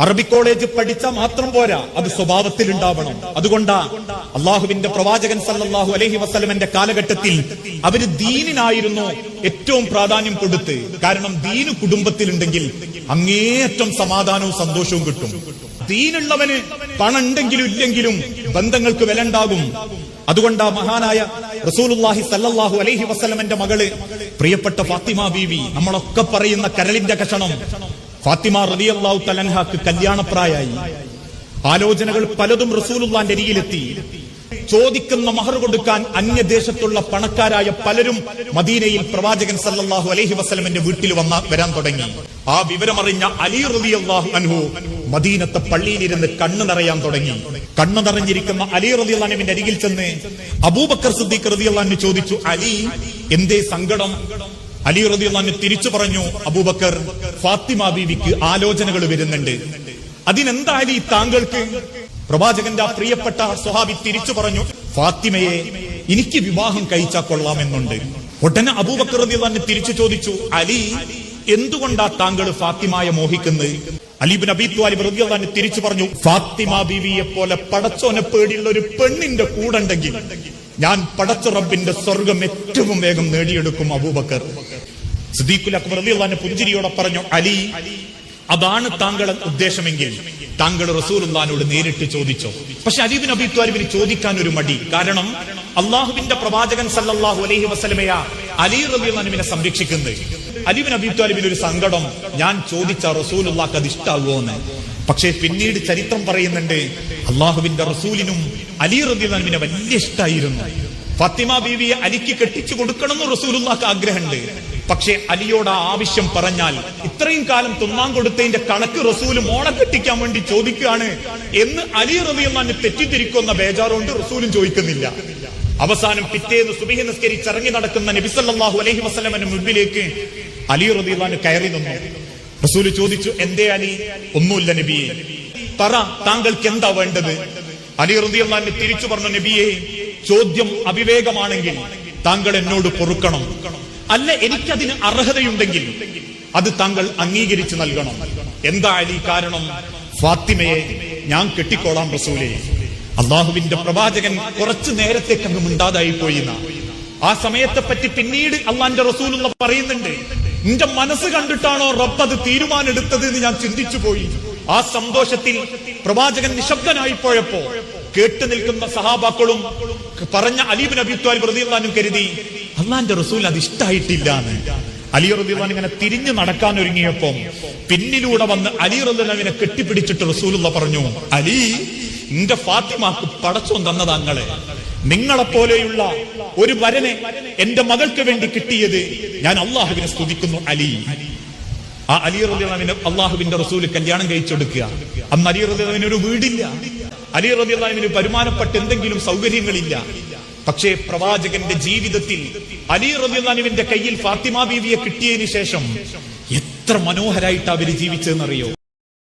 അറബി കോളേജ് പഠിച്ചാൽ മാത്രം പോരാ, അത് സ്വഭാവത്തിൽ ഉണ്ടാവണം. അതുകൊണ്ടാ അള്ളാഹുവിന്റെ പ്രവാചകൻ സല്ലല്ലാഹു അലൈഹി വസല്ലമന്റെ കാലഘട്ടത്തിൽ അവര് ദീനിനായിരുന്നു ഏറ്റവും പ്രാധാന്യം കൊടുത്ത്. കാരണം ദീന് കുടുംബത്തിലുണ്ടെങ്കിൽ അങ്ങേയറ്റം സമാധാനവും സന്തോഷവും കിട്ടും. ദീനുള്ളവന് പണം ഉണ്ടെങ്കിലും ഇല്ലെങ്കിലും ബന്ധങ്ങൾക്ക് വില ഉണ്ടാകും. അതുകൊണ്ടാ മഹാനായ റസൂലുള്ളാഹി സല്ലല്ലാഹു അലൈഹി വസല്ലമന്റെ മകള് പ്രിയപ്പെട്ട ഫാത്തിമ ബീവി, നമ്മളൊക്കെ പറയുന്ന കരളിന്റെ കഷണം ഫാത്തിമ റളിയല്ലാഹു തആല അൻഹാക്ക് കല്യാണപ്രായമായി. ആലോചനകൾ പലതും റസൂലുള്ളാന്റെ അരികിലെത്തി. ചോദിക്കുന്ന മഹർ കൊടുക്കാൻ അന്യദേശത്തുള്ള പണക്കാരായ പലരും മദീനയിൽ പ്രവാചകൻ സല്ലല്ലാഹു അലൈഹി വസല്ലമന്റെ വീട്ടിൽ വരാൻ തുടങ്ങി. ആ വിവരമറിഞ്ഞ അലി റളിയല്ലാഹു അൻഹു മദീനത്തെ പള്ളിയിലിരുന്ന് കണ്ണു നിറയാൻ തുടങ്ങി. കണ്ണു നിറഞ്ഞിരിക്കുന്ന അലി റളിയല്ലാഹു അൻഹുവിന്റെ അരികിൽ ചെന്ന് അബൂബക്കർ സിദ്ദീഖ് റളിയല്ലാഹു അൻഹു ചോദിച്ചു, അലി എന്തേ സങ്കടം? അലി റളിയല്ലാഹു അൻഹു തിരിച്ചു പറഞ്ഞു, അബൂബക്കർ, ഫാത്തിമ ബീവിക്ക് ആലോചനകൾ വരുന്നുണ്ട്. അതിനെന്താ അലി താങ്കൾക്ക്? പ്രവാചകന്റെ ആ പ്രിയപ്പെട്ട സ്വഹാബി തിരിച്ചു പറഞ്ഞു, ഫാത്തിമയെ എനിക്ക് വിവാഹം കഴിച്ചാൽ കൊള്ളാമെന്നുണ്ട്. ഉടനെ അബൂബക്കർ റളിയല്ലാഹു അൻഹു തിരിച്ചു ചോദിച്ചു, അലി എന്തുകൊണ്ടാ താങ്കൾ ഫാത്തിമയെ മോഹിക്കുന്നത്? അലി ഇബ്നു അബീ ത്വാലിബ് റളിയല്ലാഹു അൻഹു തിരിച്ചു പറഞ്ഞു, ഫാത്തിമ ബീവിയെ പോലെ പടച്ചോനെ പേടിയുള്ള ഒരു പെണ്ണിന്റെ കൂടെണ്ടെങ്കിൽ ഞാൻ പടച്ച റബ്ബിന്റെ സ്വർഗം ഏറ്റവും വേഗം നേടിയെടുക്കും. അബൂബക്കർ സിദ്ദീഖുൽ അക്ബർ റളിയല്ലാഹു അൻഹു പുഞ്ചിരിയോടെ പറഞ്ഞു, അലി അതാണ് താങ്കളുടെ ഉദ്ദേശമെങ്കിൽ താങ്കൾ റസൂലുള്ളാഹിനോട് നേരിട്ട് ചോദിച്ചോ. പക്ഷെ അലി ഇബ്നു അബീ ത്വാലിബിന് ചോദിക്കാൻ ഒരു മടി. കാരണം അള്ളാഹുവിന്റെ പ്രവാചകൻ സല്ലല്ലാഹു അലൈഹി വസല്ലമയാ അലി റളിയല്ലാഹു അൻഹുവിനെ സംരക്ഷിക്കുന്നത്. അലി ഇബ്നു അബീ ത്വാലിബിന് ഒരു സങ്കടം, ഞാൻ ചോദിച്ച റസൂലുള്ളാഹിക്ക് അത് ഇഷ്ടാവുമോന്ന്. പക്ഷേ പിന്നീട് ചരിത്രം പറയുന്നുണ്ട്, അള്ളാഹുവിന്റെ റസൂലിനും അലി റളിയല്ലാഹു അൻഹുവിനെ വലിയ ഇഷ്ടായിരുന്നു. ഫാത്തിമ ബീവിയെ അലിക്ക് കെട്ടിച്ചു കൊടുക്കണമെന്ന് റസൂലുള്ളാഹിക്ക് ആഗ്രഹമുണ്ട്. പക്ഷെ അലിയോട് ആ ആവശ്യം പറഞ്ഞാൽ ഇത്രയും കാലം തിന്നാൻ കൊടുത്തതിന്റെ കണക്ക് റസൂല് മോളെ കെട്ടിക്കാൻ വേണ്ടി ചോദിക്കുകയാണ് എന്ന് അലി റളിയല്ലാഹു അൻഹു തെറ്റിദ്ധരിക്കുന്ന ബേജാറുകൊണ്ട് റസൂലും ചോദിക്കുന്നില്ല. അവസാനം പിറ്റേന്ന് സുബ്ഹി നിസ്കരിച്ചിറങ്ങി നടക്കുന്ന നബി സല്ലല്ലാഹു അലൈഹി വസല്ലമയുടെ മുൻപിലേക്ക് അലി റളിയല്ലാഹു അൻഹു കയറി നിന്നു. റസൂല് ചോദിച്ചു, എന്തേ അലി? ഒന്നുമില്ല നബിയെ. പറ, താങ്കൾക്ക് എന്താ വേണ്ടത്? അലി റളിയല്ലാഹു അൻഹു തിരിച്ചു പറഞ്ഞു, നബിയെ, ചോദ്യം അവിവേകമാണെങ്കിൽ താങ്കൾ എന്നോട് പൊറുക്കണം. അല്ല, എനിക്കതിന് അർഹതയുണ്ടെങ്കിൽ അത് താങ്കൾ അംഗീകരിച്ചു നൽകണം. എന്താ അലി കാരണം? ഫാത്തിമയെ ഞാൻ കെട്ടിക്കോളാം റസൂലേ. അള്ളാഹുവിന്റെ പ്രവാചകൻ കുറച്ചു നേരത്തേക്ക് അങ്ങ് മിണ്ടാതായി പോയിന്ന ആ സമയത്തെ പറ്റി പിന്നീട് അള്ളാന്റെ റസൂലുള്ള പറയുന്നുണ്ട്, നിന്റെ മനസ്സ് കണ്ടിട്ടാണോ റബ്ബ് അത് തീരുമാനെടുത്തത് എന്ന് ഞാൻ ചിന്തിച്ചു പോയി. ആ സന്തോഷത്തിൽ പ്രവാചകൻ നിശബ്ദനായി പോയപ്പോ കേട്ടു നിൽക്കുന്ന സഹാബാക്കളും പറഞ്ഞ അലി ഇബ്നു അബീ ത്വാലിബ് റളിയല്ലാഹു അൻഹു കരുതി അള്ളാന്റെ റസൂൽ അത് ഇഷ്ടായിട്ടില്ല എന്ന്. അലി റളിയല്ലാഹു അൻഹു ഇങ്ങനെ തിരിഞ്ഞു നടക്കാൻ ഒരുങ്ങിയപ്പോ പിന്നിലൂടെ വന്ന് അലി റളിയല്ലാഹു അൻഹുവിനെ കെട്ടിപ്പിടിച്ചിട്ട് റസൂലുള്ള പറഞ്ഞു, അലി, നിന്റെ ഫാത്തിമാക്ക് പടച്ചോൻ തന്നതാങ്ങളെ. നിങ്ങളെപ്പോലെയുള്ള ഒരു വരനെ എന്റെ മകൾക്ക് വേണ്ടി കിട്ടിയത് ഞാൻ അള്ളാഹുവിനെ സ്തുതിക്കുന്നു അലി. ആ അലി റളിയല്ലാഹു അൻഹു അള്ളാഹുവിന്റെ റസൂൽ കല്യാണം കഴിച്ചെടുക്കുക. അന്ന് അലി റളിയല്ലാഹു അൻഹുവിന് ഒരു വീടില്ല. അലി റളിയല്ലാഹു അൻഹുവിന് വരുമാനപ്പെട്ട എന്തെങ്കിലും സൗകര്യങ്ങളില്ല. പക്ഷേ പ്രവാചകന്റെ ജീവിതത്തിൽ അലി റളിയല്ലാഹു അൻഹുവിന്റെ കയ്യിൽ ഫാത്തിമ ബീവിയെ കിട്ടിയതിനു ശേഷം എത്ര മനോഹരായിട്ട് അവര് ജീവിച്ചതെന്നറിയോ?